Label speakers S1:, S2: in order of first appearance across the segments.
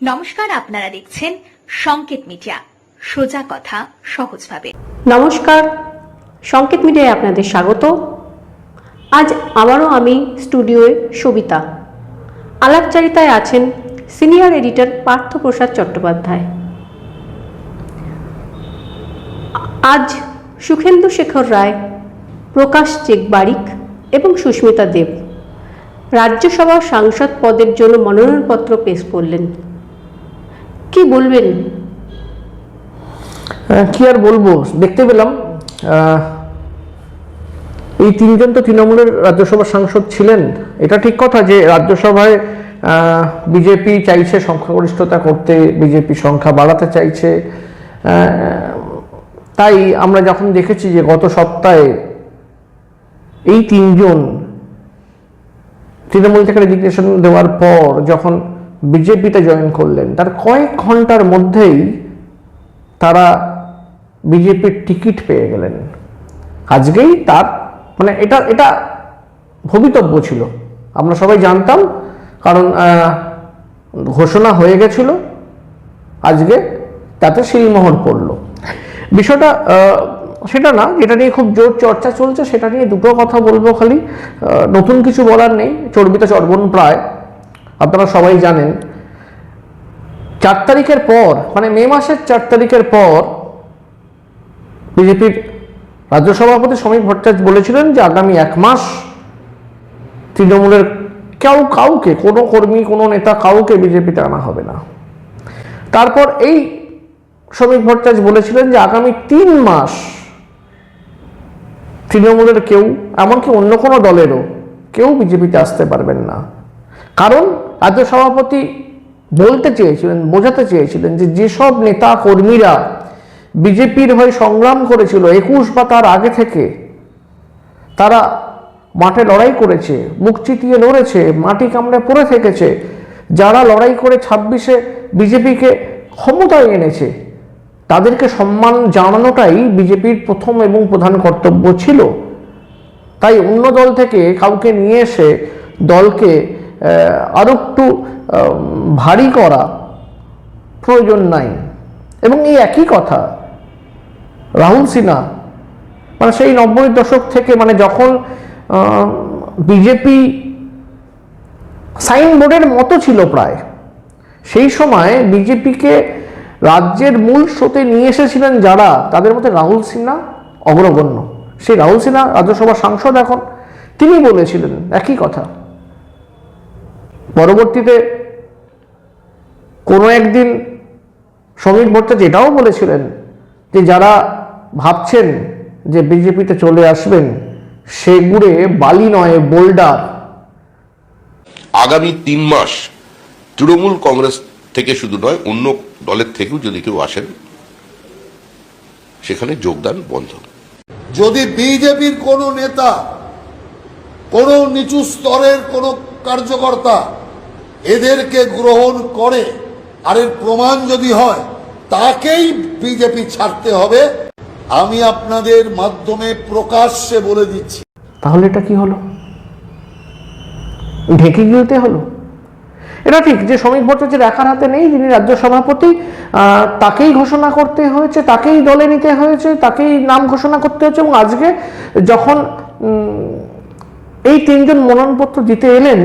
S1: নমস্কার, আপনারা দেখছেন সংকেত মিডিয়া, সোজা কথা সহজভাবে।
S2: নমস্কার, সংকেত মিডিয়ায় আপনাদের স্বাগত। আজ আবারও আমি স্টুডিওয়ে সবিতা। আলাপচারিতায় আছেন সিনিয়র এডিটর পার্থপ্রসাদ চট্টোপাধ্যায়। আজ সুখেন্দু শেখর রায়, প্রকাশ চেকবারিক এবং সুস্মিতা দেব রাজ্যসভার সাংসদ পদের জন্য মনোনয়নপত্র পেশ করলেন। কি বলবেন?
S3: কি আর বলবো, দেখতে পেলাম এই তিনজন তো তৃণমূলের রাজ্যসভার সাংসদ ছিলেন। এটা ঠিক কথা যে রাজ্যসভায় বিজেপি চাইছে সংখ্যাগরিষ্ঠতা করতে, বিজেপি সংখ্যা বাড়াতে চাইছে। তাই আমরা যখন দেখেছি যে গত সপ্তাহে এই তিনজন তৃণমূল থেকে রেজিগনেশন দেওয়ার পর যখন বিজেপিতে জয়েন করলেন, তার কয়েক ঘন্টার মধ্যেই তারা বিজেপির টিকিট পেয়ে গেলেন। আজকেই তার মানে এটা ভবিতব্য ছিল, আমরা সবাই জানতাম, কারণ ঘোষণা হয়ে গেছিল। আজকে তাতে শিলমোহর পড়ল। বিষয়টা সেটা না যেটা নিয়ে খুব জোর চর্চা চলছে, সেটা নিয়ে দুটো কথা বলবো খালি। নতুন কিছু বলার নেই, চর্বিতা চর্বণ প্রায়। আপনারা সবাই জানেন 4 তারিখের পর, মানে মে মাসের 4 তারিখের পর বিজেপির রাজ্য সভাপতি সমীর ভট্টাচার্য বলেছিলেন যে আগামী 1 মাস তৃণমূলের কাউকে, কোনো কর্মী, কোনো নেতা, কাউকে বিজেপিতে আনা হবে না। তারপর এই সমীর ভট্টাচার্য বলেছিলেন যে আগামী 3 মাস তৃণমূলের কেউ, এমনকি অন্য কোনো দলেরও কেউ বিজেপিতে আসতে পারবেন না। কারণ রাজ্য সভাপতি বলতে চেয়েছিলেন, বোঝাতে চেয়েছিলেন যে যেসব নেতা কর্মীরা বিজেপির হয়ে সংগ্রাম করেছিল 21 বা তার আগে থেকে, তারা মাঠে লড়াই করেছে, মুখ চিতিয়ে লড়েছে, মাটি কামড়ে পড়ে থেকেছে, যারা লড়াই করে 26-এ বিজেপিকে ক্ষমতায় এনেছে, তাদেরকে সম্মান জানানোটাই বিজেপির প্রথম এবং প্রধান কর্তব্য ছিল। তাই অন্য দল থেকে কাউকে নিয়ে এসে দলকে আরো একটু ভারী করা প্রয়োজন নাই। এবং এই একই কথা রাহুল সিনহা, মানে সেই 90-এর দশক থেকে, মানে যখন বিজেপি সাইনবোর্ডের মতো ছিল প্রায়, সেই সময় বিজেপিকে রাজ্যের মূল স্রোতে নিয়ে এসেছিলেন যারা, তাদের মধ্যে রাহুল সিনহা অগ্রগণ্য। সেই রাহুল সিনহা রাজ্যসভার সাংসদ এখন, তিনি বলেছিলেন একই কথা। পরবর্তীতে কোনো একদিন সমীর ভট্টাচার্য এটাও বলেছিলেন যে যারা ভাবছেন যে বিজেপিতে চলে আসবেন, সেগুড়ে বালি নয় বোল্ডার।
S4: আগামী 3 মাস তৃণমূল কংগ্রেস থেকে শুধু নয়, অন্য দলের থেকেও যদি কেউ আসেন, সেখানে যোগদান বন্ধ।
S5: যদি বিজেপির কোনো নেতা, কোনো নিচু স্তরের কোনো কার্যকর্তা এদেরকে গ্রহণ করে, আর এর প্রমাণ যদি হয়, তাকেই বিজেপি ছাড়তে হবে। আমি আপনাদের মাধ্যমে প্রকাশ্যে বলে দিচ্ছি।
S3: তাহলে এটা কি হলো? ঢেকে গিলতে হলো। এটা ঠিক যে সমীর ভট্টাচার্য একার হাতে নেই, যিনি রাজ্য সভাপতি, তাকেই ঘোষণা করতে হয়েছে, তাকেই দলে নিতে হয়েছে, তাকেই নাম ঘোষণা করতে হয়েছে। এবং আজকে যখন এই 3 জন মনোনয়নপত্র দিতে এলেন,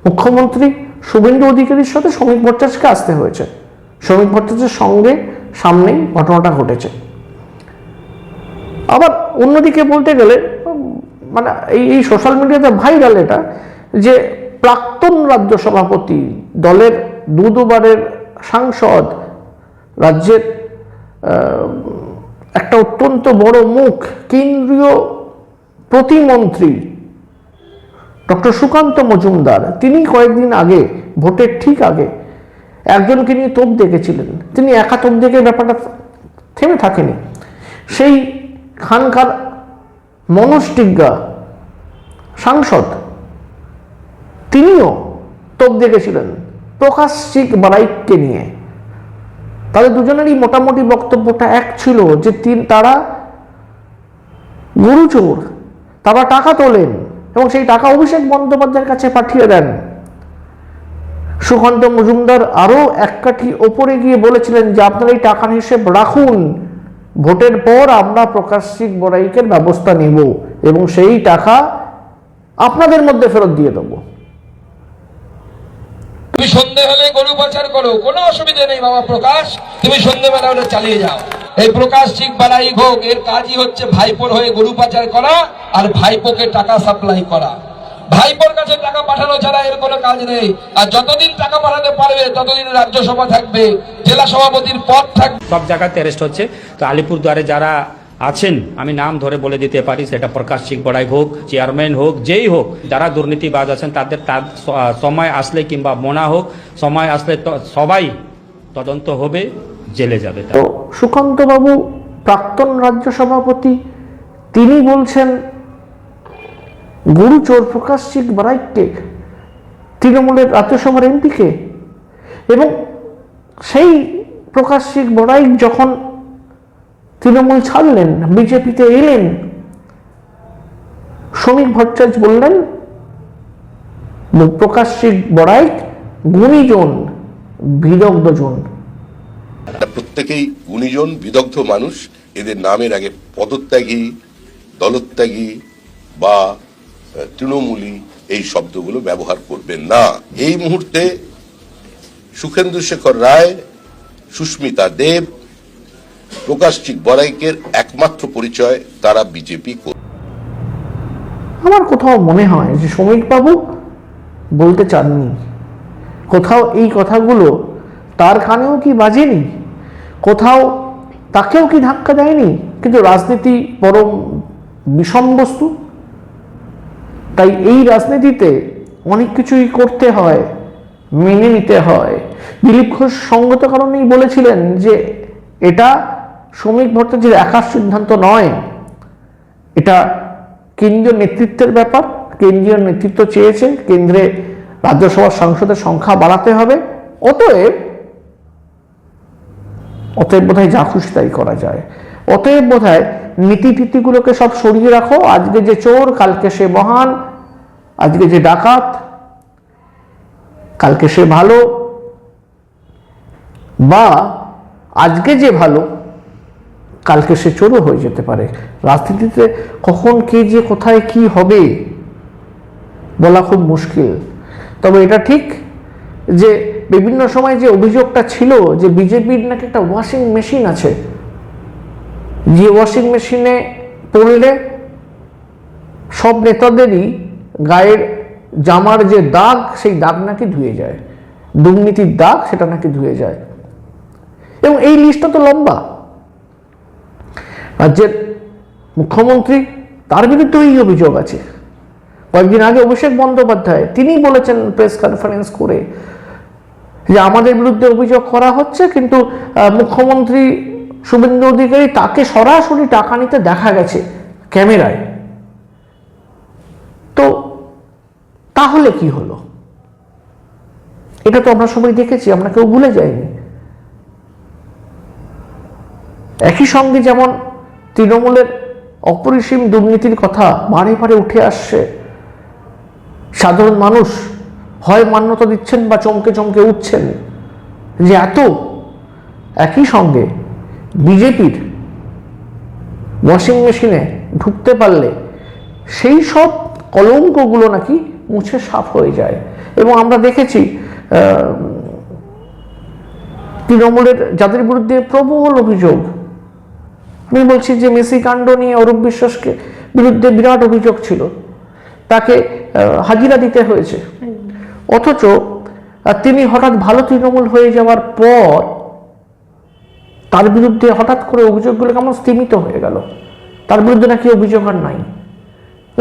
S3: মুখ্যমন্ত্রী শুভেন্দু অধিকারীর সাথে সমীর ভট্টাচার্যকে আসতে হয়েছে। সমীর ভট্টাচার্যের সঙ্গে সামনেই ঘটনাটা ঘটেছে। আবার অন্যদিকে বলতে গেলে, মানে এই সোশ্যাল মিডিয়াতে ভাইরাল এটা, যে প্রাক্তন রাজ্য সভাপতি, দলের 2 বারের সাংসদ, রাজ্যের একটা অত্যন্ত বড় মুখ, কেন্দ্রীয় প্রতিমন্ত্রী ডক্টর সুকান্ত মজুমদার, তিনি কয়েকদিন আগে, ভোটের ঠিক আগে, একজনকে নিয়ে তোপ দেখেছিলেন। তিনি একা তোপ দেখে ব্যাপারটা থেমে থাকেনি। সেই খানকার মনস্টিজ্ঞা সাংসদ, তিনিও তোপ দেখেছিলেন প্রকাশ চেকবারিককে নিয়ে। তাদের দুজনেরই মোটামুটি বক্তব্যটা এক ছিল যে তারা গরুচোর, তারা টাকা তোলেন এবং সেই টাকা অভিষেক বন্দ্যোপাধ্যায়ের কাছে পাঠিয়ে দেন। সুকান্ত মজুমদার আরো এক কাঠি ওপরে গিয়ে বলেছিলেন যে আপনারা এই টাকার হিসেব রাখুন, ভোটের পর আমরা প্রকাশ সিং বড়াইকের ব্যবস্থা নেব এবং সেই টাকা আপনাদের মধ্যে ফেরত দিয়ে দেবো।
S6: তুমি সন্ধে হলে গরু পাচার করো, কোনো অসুবিধা নেই বাবা প্রকাশ, তুমি সন্ধ্যেবেলা ওটা চালিয়ে যাও। এই প্রকাশ সিং বাড়াই হোক, এর কাজই হচ্ছে ভাইপোর হয়ে গরু পাচার করা আর ভাইপোকে টাকা সাপ্লাই করা। ভাইপোর কাছে টাকা পাঠানো ছাড়া এর কোনো কাজ নেই। আর যতদিন টাকা পাঠাতে পারবে ততদিন রাজ্যসভা থাকবে, জেলা সভাপতির পদ থাকবে।
S7: সব জায়গাতে অ্যারেস্ট হচ্ছে। তো আলিপুরদুয়ারে যারা আছেন, আমি নাম ধরে বলে দিতে পারি, সেটা প্রকাশ সিং বড়াই হোক, চেয়ারম্যান হোক, যেই হোক, যারা দুর্নীতিবাজ আছেন তাদের সময় আসলে কিংবা মোনা হোক, সময় আসলে সবাই তদন্ত হবে, জেলে যাবে।
S3: তো সুকান্ত বাবু প্রাক্তন রাজ্য সভাপতি, তিনি বলছেন গুরু চোর প্রকাশ সিং বড়াইককে, তৃণমূলের রাজ্যসভার এমপিকে, এবং সেই প্রকাশ সিং বড়াইক যখন তৃণমূল ছাড়লেন, বিজেপিতে এলেন, শ্রমিক ভট্টাচার্য বললেন প্রকাশ সিং বড়াইক গুণীজন, বিদগ্ধজন।
S4: প্রত্যেকেই গুণীজন, বিদগ্ধ মানুষ। এদের নামের আগে পদত্যাগী, দলত্যাগী বা তৃণমূলী এই শব্দগুলো ব্যবহার করবেন না। এই মুহূর্তে সুখেন্দু শেখর রায়, সুস্মিতা দেব, প্রকাশ সিং বড়াইকের একমাত্র পরিচয় তারা বিজেপি।
S3: আমার কোথাও মনে হয় যে শ্রমিক বাবু বলতে চাননি, কোথাও এই কথাগুলো তার কানেও কি বাজেনি, কোথাও তাকেও কি ধাক্কা দেয়নি। কিন্তু রাজনীতি পরম বিষম বস্তু, তাই এই রাজনীতিতে অনেক কিছুই করতে হয়, মেনে নিতে হয়। দিলীপ ঘোষ সঙ্গত কারণেই বলেছিলেন যে এটা শ্রমিক ভট্টাচার্যের একার সিদ্ধান্ত নয়, এটা কেন্দ্রীয় নেতৃত্বের ব্যাপার। কেন্দ্রীয় নেতৃত্ব চেয়েছে কেন্দ্রে রাজ্যসভার সাংসদের সংখ্যা বাড়াতে হবে, অতএব বোধহয় যা খুশি তাই করা যায়। অতএব বোধহয় নীতিগুলোকে সব সরিয়ে রাখো, আজকে যে চোর কালকে সে মহান, আজকে যে ডাকাত কালকে সে ভালো, বা আজকে যে ভালো কালকে সে চোরও হয়ে যেতে পারে। রাজনীতিতে কখন কে যে কোথায় কি হবে বলা খুব মুশকিল। তবে এটা ঠিক যে বিভিন্ন সময় যে অভিযোগটা ছিল যে বিজেপির নাকি একটা ওয়াশিং মেশিন আছে, যে ওয়াশিং মেশিনে পড়লে সব নেতাদেরই গায়ের জামার যে দাগ, সেই দাগ নাকি ধুয়ে যায়, দুর্নীতির দাগ সেটা নাকি ধুয়ে যায়। এবং এই লিস্টটা তো লম্বা। রাজ্যের মুখ্যমন্ত্রী, তার বিরুদ্ধেও এই অভিযোগ আছে। কয়েকদিন আগে অভিষেক বন্দ্যোপাধ্যায় তিনি বলেছেন প্রেস কনফারেন্স করে যে আমাদের বিরুদ্ধে অভিযোগ করা হচ্ছে, কিন্তু মুখ্যমন্ত্রী শুভেন্দু অধিকারী তাকে সরাসরি টাকা নিতে দেখা গেছে ক্যামেরায়। তো তাহলে কি হলো? এটা তো আমরা সবাই দেখেছি, আমরা কেউ ভুলে যাইনি। একই সঙ্গে যেমন তৃণমূলের অপরিসীম দুর্নীতির কথা বারে বারে উঠে আসছে, সাধারণ মানুষ হয় মান্যতা দিচ্ছেন বা চমকে চমকে উঠছেন যে এত। একই সঙ্গে বিজেপির ওয়াশিং মেশিনে ঢুকতে পারলে সেই সব কলঙ্কগুলো নাকি মুছে সাফ হয়ে যায়। এবং আমরা দেখেছি তৃণমূলের যাদের বিরুদ্ধে প্রবল অভিযোগ, আমি বলছি যে মেসি কাণ্ড নিয়ে অরূপ বিশ্বাসকে বিরুদ্ধে বিরাট অভিযোগ ছিল, তাকে হাজিরা দিতে হয়েছে, অথচ তিনি হঠাৎ ভালো তৃণমূল হয়ে যাওয়ার পর তার বিরুদ্ধে হঠাৎ করে অভিযোগগুলো কেমন স্তীমিত হয়ে গেল। তার বিরুদ্ধে নাকি অভিযোগ আর নাই,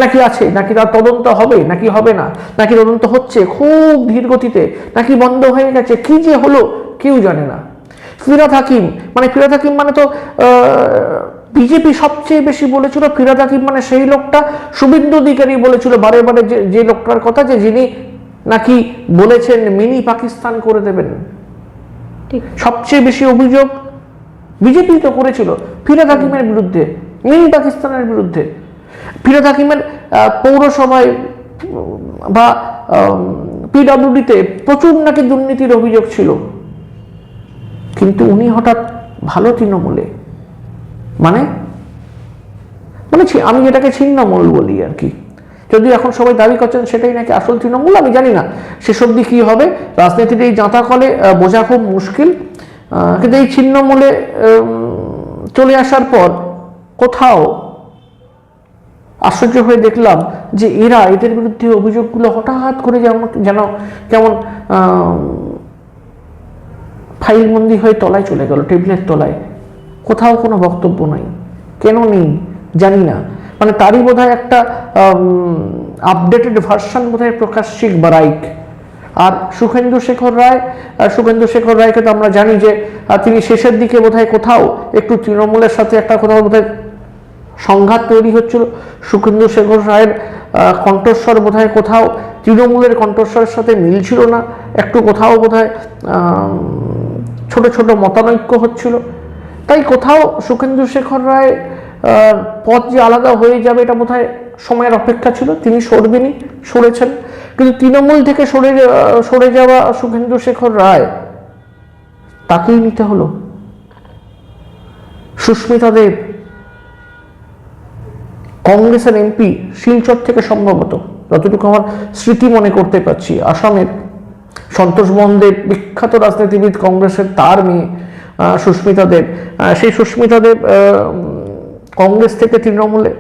S3: নাকি আছে, নাকি তার তদন্ত হবে, নাকি হবে না, নাকি তদন্ত হচ্ছে খুব ধীর গতিতে, নাকি বন্ধ হয়ে গেছে, কি যে হলো কেউ জানে না। ফিরহাদ হাকিম মানে তো বিজেপি সবচেয়ে বেশি বলেছিল ফিরহাদ হাকিম মানে সেই লোকটা, শুভেন্দু অধিকারী বলেছিল বারে বারে যে লোকটার কথা, যে যিনি নাকি বলেছেন মিনি পাকিস্তান করে দেবেন। ঠিক সবচেয়ে বেশি অভিযোগ বিজেপি তো করেছিল ফিরহাদ হাকিমের বিরুদ্ধে, মিনি পাকিস্তানের বিরুদ্ধে। ফিরহাদ হাকিমের পৌরসভায় বা পিডব্লিউডিতে প্রচুর নাকি দুর্নীতির অভিযোগ ছিল, কিন্তু উনি হঠাৎ ভালো তৃণমূলে, মানে আমি যেটাকে ছিন্নমূল বলি আর কি, যদিও এখন সবাই দাবি করছেন সেটাই নাকি আসল তৃণমূল, আমি জানি না শেষ অবধি কি হবে। রাজনীতির এই জাঁতা কলে বোঝা খুব মুশকিল, কিন্তু এই ছিন্নমূলে চলে আসার পর কোথাও আশ্চর্য হয়ে দেখলাম যে এদের বিরুদ্ধে অভিযোগগুলো হঠাৎ করে যেন কেমন ফাইলবন্দি হয়ে তলায় চলে গেল, টেবিলের তলায়, কোথাও কোনো বক্তব্য নাই। কেন নেই জানি না, মানে তারই বোধহয় একটা আপডেটেড ভার্সন বোধহয় প্রকাশ্যিক বারাইক। আর শুভেন্দু শেখর রায়কে তো আমরা জানি যে তিনি শেষের দিকে বোধহয় কোথাও একটু তৃণমূলের সাথে একটা কোথাও বোধহয় সংঘাত তৈরি হচ্ছিল। শুভেন্দু শেখর রায়ের কণ্ঠস্বর বোধহয় কোথাও তৃণমূলের কণ্ঠস্বরের সাথে মিলছিল না, একটু কোথাও বোধহয় ছোট ছোট মতানৈক্য হচ্ছিল। তাই কোথাও শুভেন্দু শেখর রায় পথ যে আলাদা হয়ে যাবে এটা বোধহয় সময়ের অপেক্ষা ছিল, তিনি সরবেনই, সরেছেন। কিন্তু তৃণমূল থেকে সরে যাওয়া শুভেন্দু শেখর রায়, তাকেই নিতে হলো। সুস্মিতা দেব কংগ্রেসের এমপি শিলচর থেকে, সম্ভবত যতটুকু আমার স্মৃতি মনে করতে পারছি, আসামের সন্তোষ বন্দ্যোপাধ্যায় বিখ্যাত রাজনীতিবিদ কংগ্রেসের, তার মেয়ে সুস্মিতা দেব। সেই সুস্মিতা দেব কংগ্রেস থেকে তৃণমূলে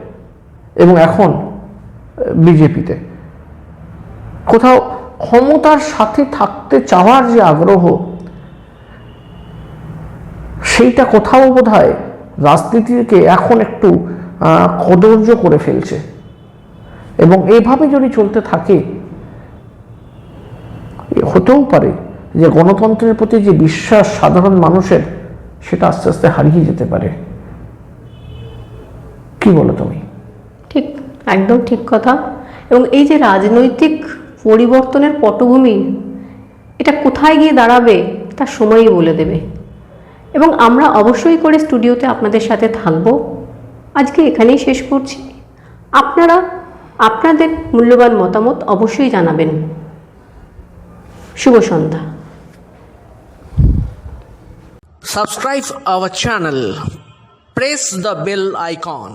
S3: এবং এখন বিজেপিতে। কোথাও ক্ষমতার সাথে থাকতে চাওয়ার যে আগ্রহ, সেইটা কোথাও বোধহয় রাজনীতিকে এখন একটু কদর্য করে ফেলছে। এবং এইভাবে যদি চলতে থাকে হতেও পারে যে গণতন্ত্রের প্রতি যে বিশ্বাস সাধারণ মানুষের, সেটা আস্তে আস্তে হারিয়ে যেতে পারে। কি বলো তুমি?
S2: ঠিক, একদম ঠিক কথা। এবং এই যে রাজনৈতিক পরিবর্তনের পটভূমি, এটা কোথায় গিয়ে দাঁড়াবে তা সময়ই বলে দেবে। এবং আমরা অবশ্যই করে স্টুডিওতে আপনাদের সাথে থাকব। আজকে এখানেই শেষ করছি। আপনারা আপনাদের মূল্যবান মতামত অবশ্যই জানাবেন। শুভ সন্ধ্যা।
S8: Subscribe our channel. Press the bell icon.